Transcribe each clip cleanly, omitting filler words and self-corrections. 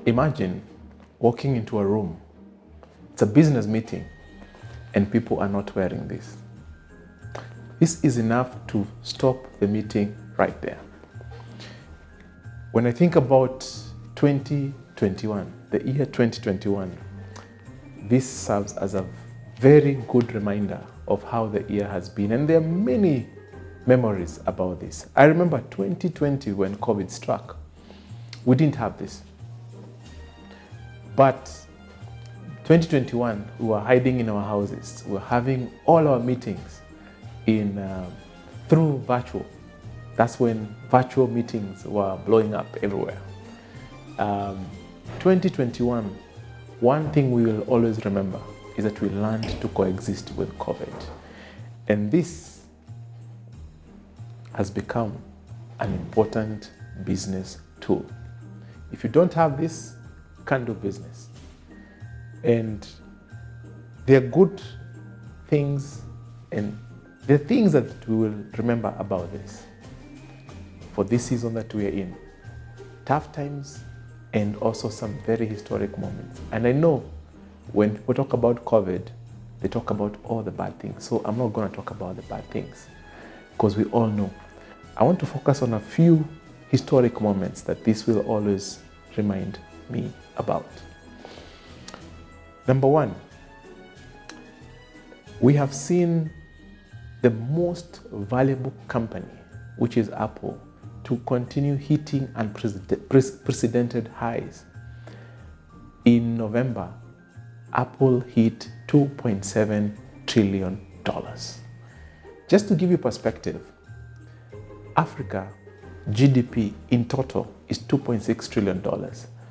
Imagine walking into a room, it's a business meeting, and people are not wearing this. This is enough to stop the meeting right there. When I think about 2021, the year 2021, this serves as a very good reminder of how the year has been. And there are many memories about this. I remember 2020 when COVID struck. We didn't have this. But 2021, we were hiding in our houses. We were having all our meetings through virtual. That's when virtual meetings were blowing up everywhere. 2021, one thing we will always remember is that we learned to coexist with COVID. And this has become an important business tool. If you don't have this, you can't do business. And there are good things, and there are things that we will remember about this for this season that we are in. Tough times and also some very historic moments. And I know when people talk about COVID, they talk about all the bad things. So I'm not going to talk about the bad things because we all know. I want to focus on a few historic moments that this will always remind me about. Number one, we have seen the most valuable company, which is Apple, to continue hitting unprecedented highs. In November, Apple hit $2.7 trillion. Just to give you perspective, Africa GDP in total is $2.6 trillion.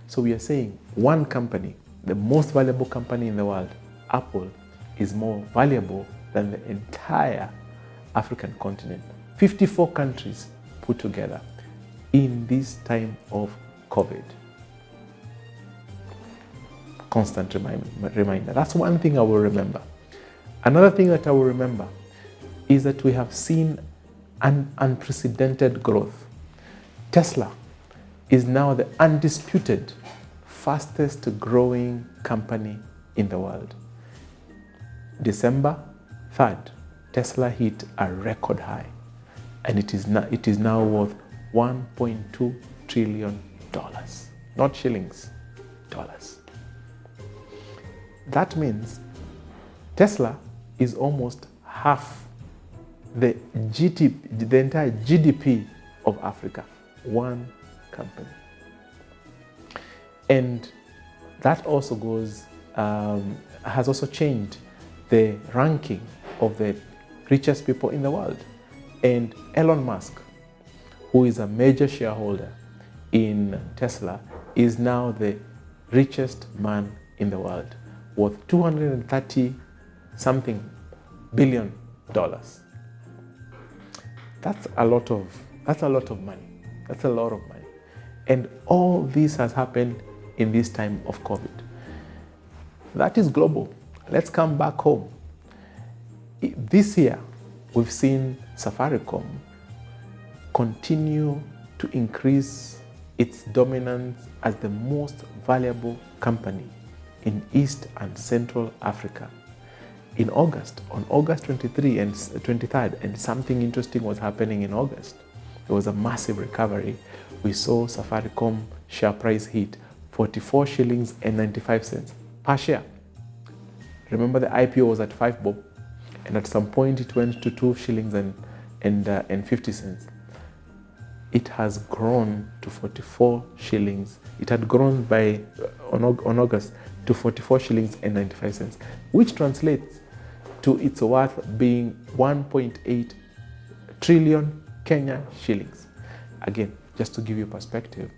So we are saying one company, the most valuable company in the world, Apple, is more valuable than the entire African continent. 54 countries put together in this time of COVID. Constant reminder. That's one thing I will remember. Another thing that I will remember is that we have seen an unprecedented growth. Tesla is now the undisputed fastest growing company in the world. December 3rd, Tesla hit a record high, and it is now worth $1.2 trillion. Not shillings, dollars. That means Tesla is almost half the entire GDP of Africa. One company. And that also has also changed the ranking of the richest people in the world. And Elon Musk, who is a major shareholder in Tesla, is now the richest man in the world, worth $230-something billion. That's a lot of money. That's a lot of money. And all this has happened in this time of COVID. That is global. Let's come back home. This year, we've seen Safaricom continue to increase its dominance as the most valuable company in East and Central Africa. In August, on August 23 and 23rd, and something interesting was happening in August. There was a massive recovery. We saw Safaricom share price hit 44 shillings and 95 cents per share. Remember, the IPO was at 5 bob, and at some point it went to 2 shillings and 50 cents. It has grown to 44 shillings. It had grown on August to 44 shillings and 95 cents, which translates to its worth being 1.8 trillion Kenyan shillings. Again, just to give you perspective,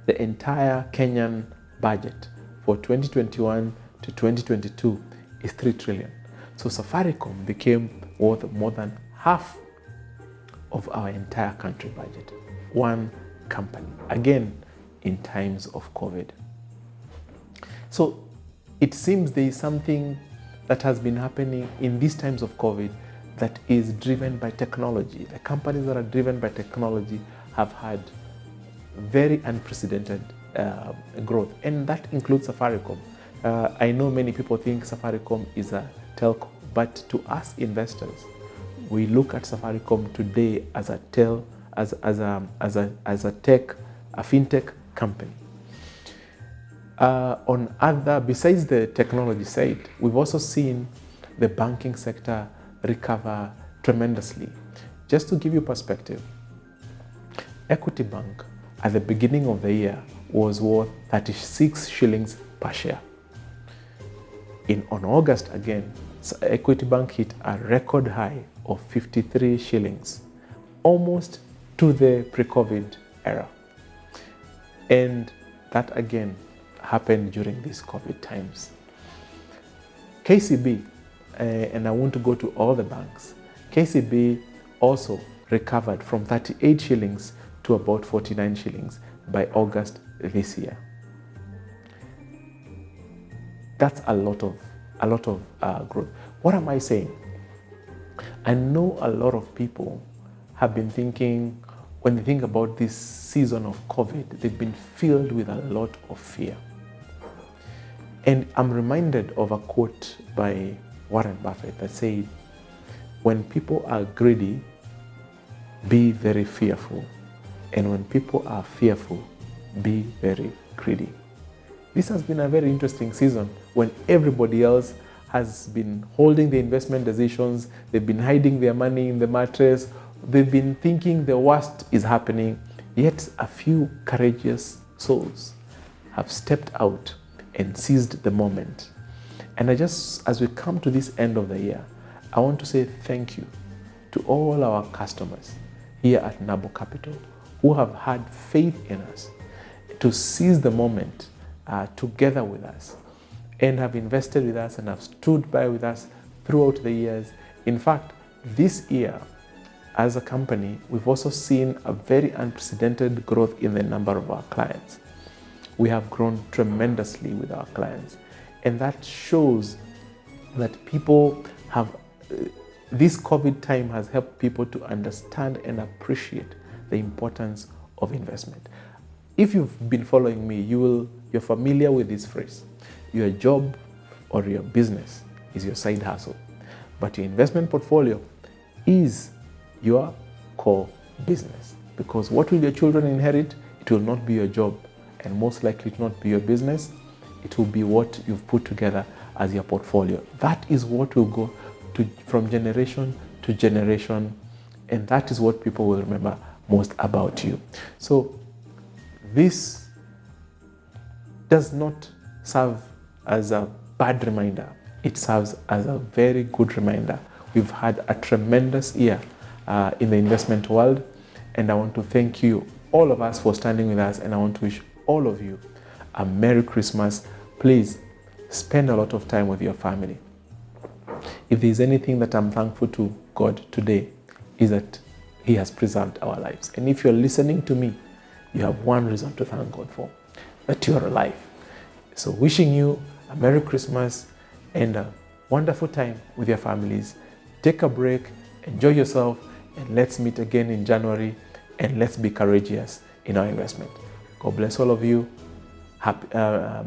the entire Kenyan budget for 2021 to 2022 is 3 trillion. So Safaricom became worth more than half of our entire country budget. One company, again, in times of COVID. So it seems there is something that has been happening in these times of COVID that is driven by technology. The companies that are driven by technology have had very unprecedented growth, and that includes Safaricom. I know many people think Safaricom is a telco, but to us investors, we look at Safaricom today as a fintech company. Besides the technology side, we've also seen the banking sector recover tremendously. Just to give you perspective, Equity Bank at the beginning of the year was worth 36 shillings per share. On August again, Equity Bank hit a record high of 53 shillings, almost to the pre-COVID era. And that again happened during these COVID times. KCB, and I want to go to all the banks, KCB also recovered from 38 shillings to about 49 shillings by August this year. That's a lot of growth. What am I saying? I know a lot of people have been thinking, when they think about this season of COVID, they've been filled with a lot of fear. And I'm reminded of a quote by Warren Buffett that said, when people are greedy, be very fearful. And when people are fearful, be very greedy. This has been a very interesting season when everybody else has been holding the investment decisions, they've been hiding their money in the mattress, they've been thinking the worst is happening, yet a few courageous souls have stepped out and seized the moment. And as we come to this end of the year, I want to say thank you to all our customers here at Nabo Capital who have had faith in us to seize the moment together with us and have invested with us and have stood by with us throughout the years. In fact, this year, as a company, we've also seen a very unprecedented growth in the number of our clients. We have grown tremendously with our clients, and that shows that people have, this COVID time has helped people to understand and appreciate the importance of investment. If you've been following me, you're familiar with this phrase. Your job or your business is your side hustle, but your investment portfolio is your core business. Because what will your children inherit? It will not be your job, and most likely it will not be your business. It will be what you've put together as your portfolio. That is what will go from generation to generation, and that is what people will remember most about you. So this does not serve as a bad reminder. It serves as a very good reminder. We've had a tremendous year in the investment world, and I want to thank you, all of us, for standing with us, and I want to wish all of you a Merry Christmas. Please spend a lot of time with your family. If there's anything that I'm thankful to God today, is that He has preserved our lives. And if you're listening to me, you have one reason to thank God for, that you are alive. So wishing you a Merry Christmas and a wonderful time with your families. Take a break, enjoy yourself, and let's meet again in January, and let's be courageous in our investment. God bless all of you. Happy,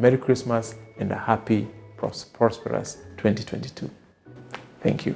Merry Christmas and a happy, prosperous 2022. Thank you.